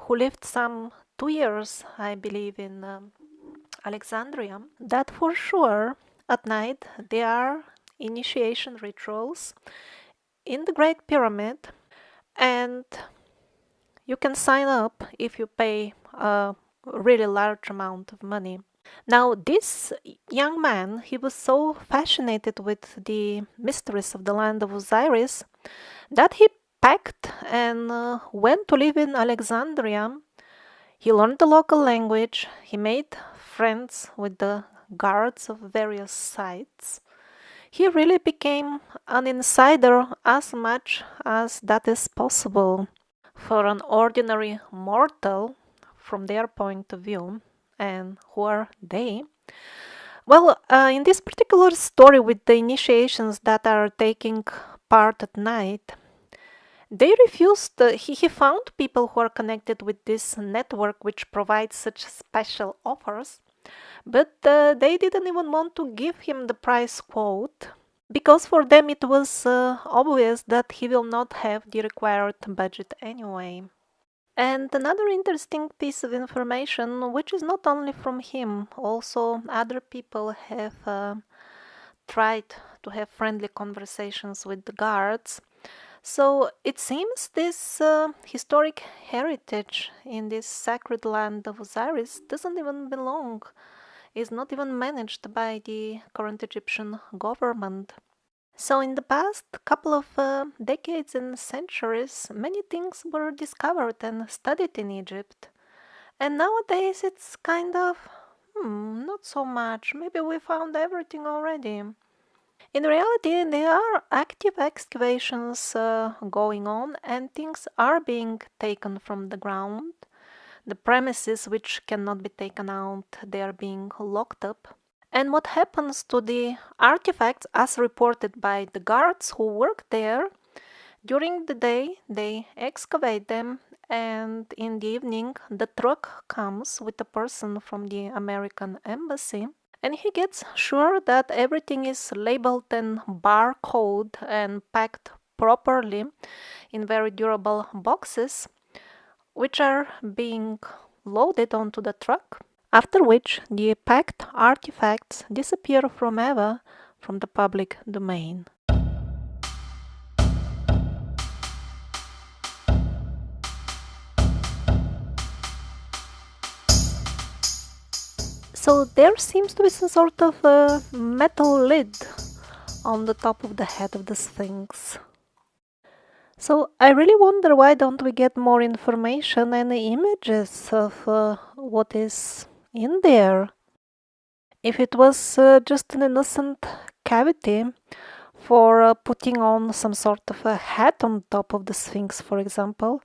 who lived some 2 years, I believe, in Alexandria, that for sure at night there are initiation rituals in the Great Pyramid, and you can sign up if you pay a really large amount of money. Now, this young man, he was so fascinated with the mysteries of the land of Osiris that he packed and went to live in Alexandria. He learned the local language, he made friends with the guards of various sites. He really became an insider as much as that is possible for an ordinary mortal from their point of view. And who are they? Well, in this particular story with the initiations that are taking part at night, they refused, he found people who are connected with this network which provides such special offers, but they didn't even want to give him the price quote because for them it was obvious that he will not have the required budget anyway. And another interesting piece of information, which is not only from him, also other people have tried to have friendly conversations with the guards. So it seems this historic heritage in this sacred land of Osiris doesn't even belong, is not even managed by the current Egyptian government. So in the past couple of decades and centuries, many things were discovered and studied in Egypt. And nowadays it's kind of, not so much. Maybe we found everything already. In reality, there are active excavations going on and things are being taken from the ground. The premises which cannot be taken out, they are being locked up. And what happens to the artifacts as reported by the guards who work there? During the day, they excavate them, and in the evening, the truck comes with a person from the American embassy, and he gets sure that everything is labeled and barcoded and packed properly in very durable boxes, which are being loaded onto the truck. After which the packed artifacts disappear forever from the public domain. So there seems to be some sort of a metal lid on the top of the head of the Sphinx. So I really wonder why don't we get more information and images of what is in there. If it was just an innocent cavity for putting on some sort of a hat on top of the Sphinx, for example,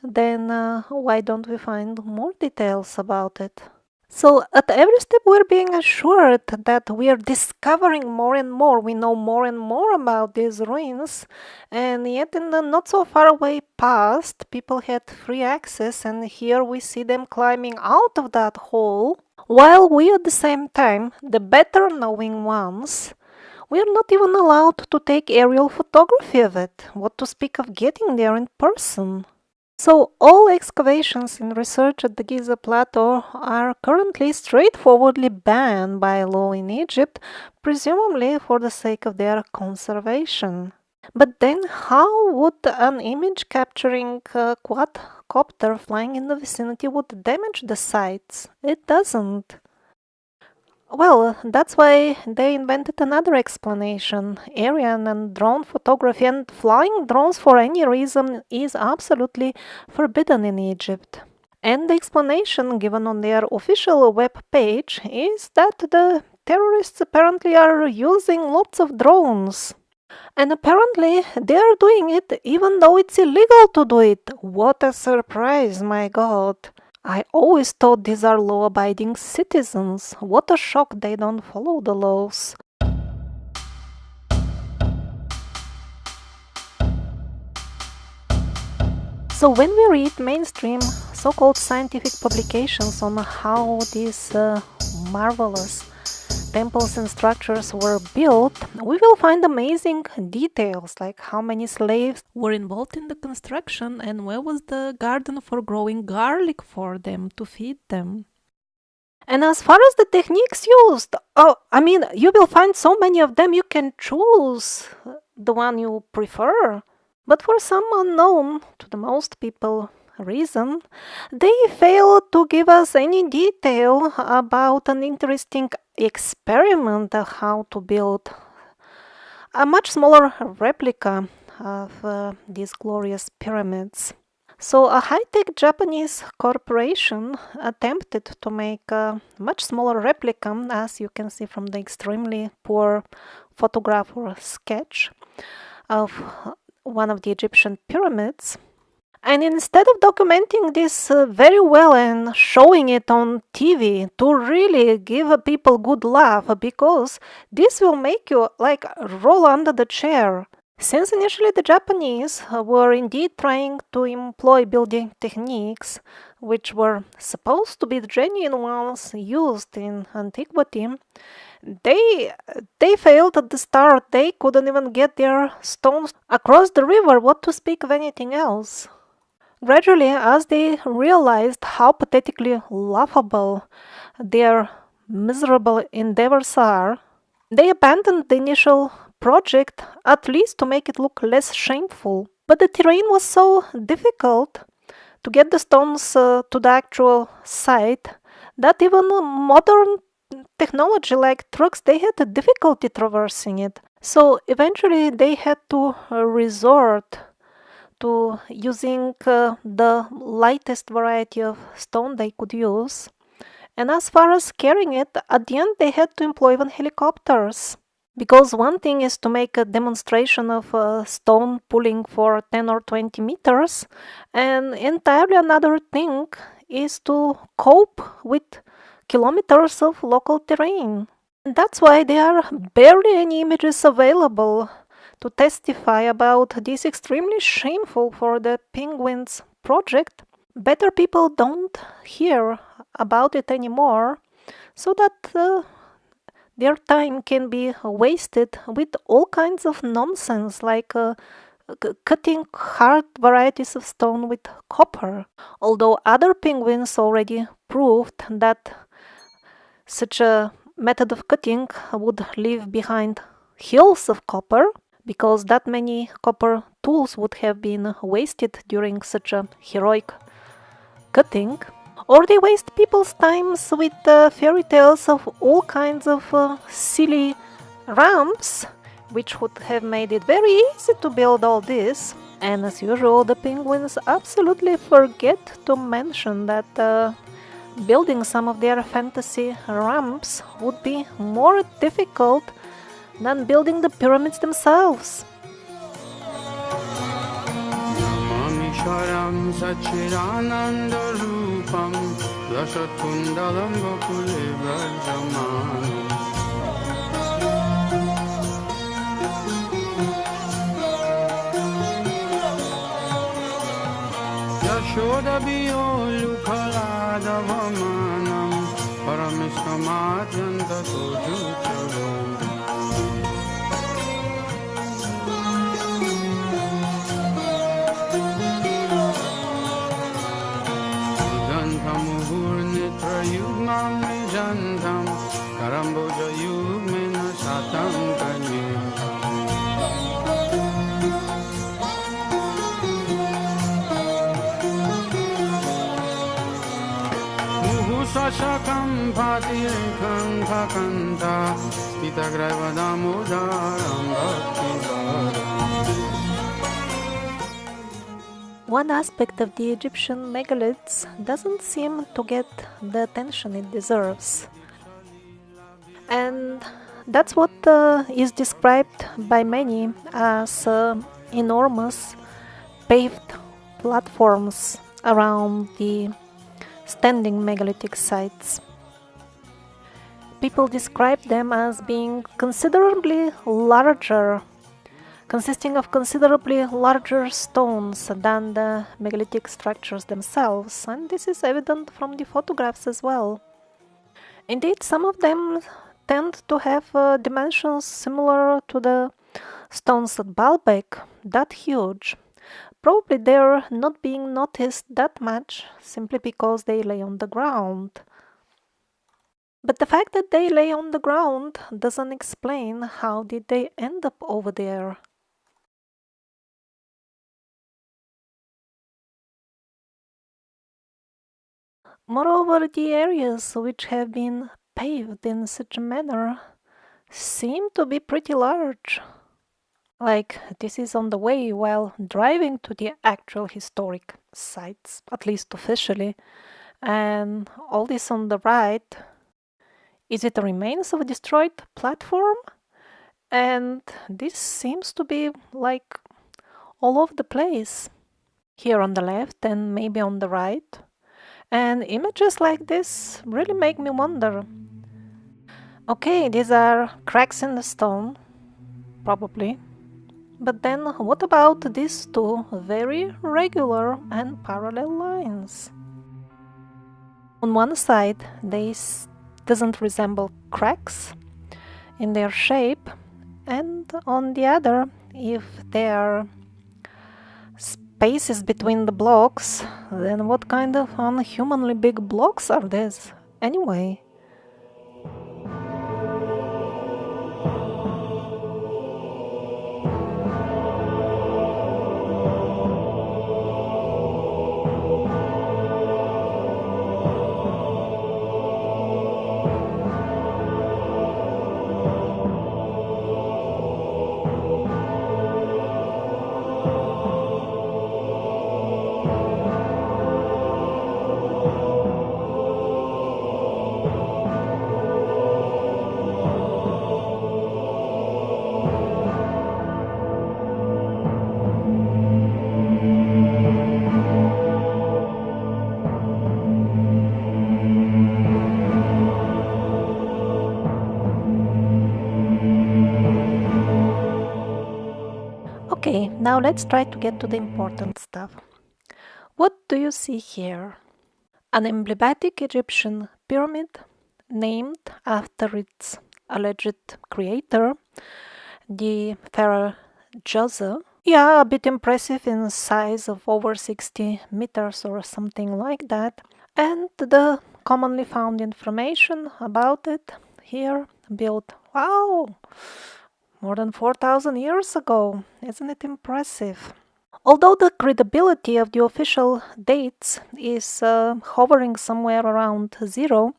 then why don't we find more details about it? So at every step we're being assured that we are discovering more and more, we know more and more about these ruins, and yet in the not so far away past people had free access, and here we see them climbing out of that hole, while we at the same time, the better knowing ones, we are not even allowed to take aerial photography of it, what to speak of getting there in person. So all excavations and research at the Giza Plateau are currently straightforwardly banned by law in Egypt, presumably for the sake of their conservation. But then how would an image capturing a quadcopter flying in the vicinity would damage the sites? It doesn't. Well, that's why they invented another explanation. Aerial and drone photography and flying drones for any reason is absolutely forbidden in Egypt. And the explanation given on their official web page is that the terrorists apparently are using lots of drones. And apparently they are doing it even though it's illegal to do it. What a surprise, my God! I always thought these are law-abiding citizens. What a shock they don't follow the laws. So when we read mainstream so-called scientific publications on how these marvelous temples and structures were built, we will find amazing details like how many slaves were involved in the construction and where was the garden for growing garlic for them to feed them. And as far as the techniques used, you will find so many of them you can choose the one you prefer. But for some unknown to the most people reason, they fail to give us any detail about an interesting experiment of how to build a much smaller replica of these glorious pyramids. So a high-tech Japanese corporation attempted to make a much smaller replica, as you can see from the extremely poor photograph or sketch of one of the Egyptian pyramids. And instead of documenting this very well and showing it on TV to really give people good laugh, because this will make you like roll under the chair. Since initially the Japanese were indeed trying to employ building techniques which were supposed to be the genuine ones used in antiquity, they failed at the start. They couldn't even get their stones across the river, what to speak of anything else. Gradually, as they realized how pathetically laughable their miserable endeavors are, they abandoned the initial project, at least to make it look less shameful. But the terrain was so difficult to get the stones to the actual site that even modern technology like trucks, they had a difficulty traversing it. So eventually they had to resort to using the lightest variety of stone they could use. And as far as carrying it, at the end they had to employ even helicopters. Because one thing is to make a demonstration of stone pulling for 10 or 20 meters, and entirely another thing is to cope with kilometers of local terrain. And that's why there are barely any images available to testify about this extremely shameful for the penguins project. Better people don't hear about it anymore, so that their time can be wasted with all kinds of nonsense like cutting hard varieties of stone with copper. Although other penguins already proved that such a method of cutting would leave behind hills of copper, because that many copper tools would have been wasted during such a heroic cutting. Or they waste people's times with fairy tales of all kinds of silly ramps, which would have made it very easy to build all this. And as usual, the penguins absolutely forget to mention that building some of their fantasy ramps would be more difficult than building the pyramids themselves. One aspect of the Egyptian megaliths doesn't seem to get the attention it deserves. And that's what is described by many as enormous paved platforms around the standing megalithic sites. People describe them as being considerably larger, consisting of considerably larger stones than the megalithic structures themselves, and this is evident from the photographs as well. Indeed, some of them tend to have dimensions similar to the stones at Baalbek, that huge. Probably they're not being noticed that much simply because they lay on the ground. But the fact that they lay on the ground doesn't explain how did they end up over there. Moreover, the areas which have been paved in such a manner seem to be pretty large. Like this is on the way while driving to the actual historic sites, at least officially. And all this on the right, is it the remains of a destroyed platform? And this seems to be like all over the place. Here on the left and maybe on the right. And images like this really make me wonder. Okay, these are cracks in the stone, probably. But then what about these two very regular and parallel lines? On one side, they doesn't resemble cracks in their shape, and on the other, if there are spaces between the blocks, then what kind of unhumanly big blocks are these anyway? Okay, now let's try to get to the important stuff. What do you see here? An emblematic Egyptian pyramid named after its alleged creator, the pharaoh Djoser. Yeah, a bit impressive in size of over 60 meters or something like that. And the commonly found information about it here, built, wow, more than 4,000 years ago. Isn't it impressive? Although the credibility of the official dates is hovering somewhere around zero,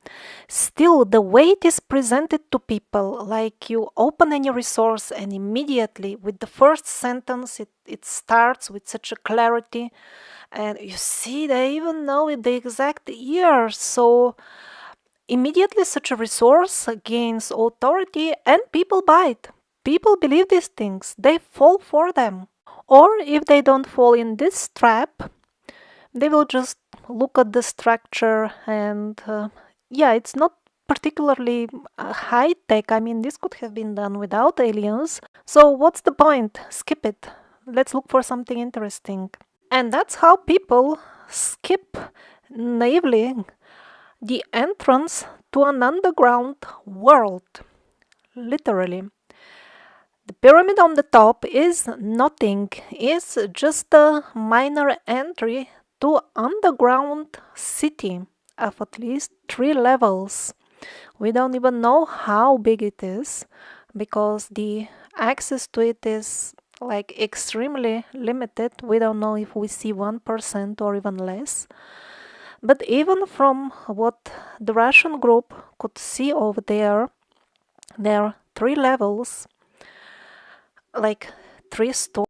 still the way it is presented to people, like you open any resource and immediately with the first sentence it starts with such a clarity, and you see they even know the exact year, so immediately such a resource gains authority and people buy it. People believe these things, they fall for them. Or if they don't fall in this trap, they will just look at the structure and yeah, it's not particularly high tech. I mean, this could have been done without aliens. So what's the point? Skip it. Let's look for something interesting. And that's how people skip naively the entrance to an underground world. Literally. The pyramid on the top is nothing, it's just a minor entry to underground city of at least 3 levels. We don't even know how big it is because the access to it is like extremely limited. We don't know if we see 1% or even less. But even from what the Russian group could see over there are 3 levels, like 3 stories.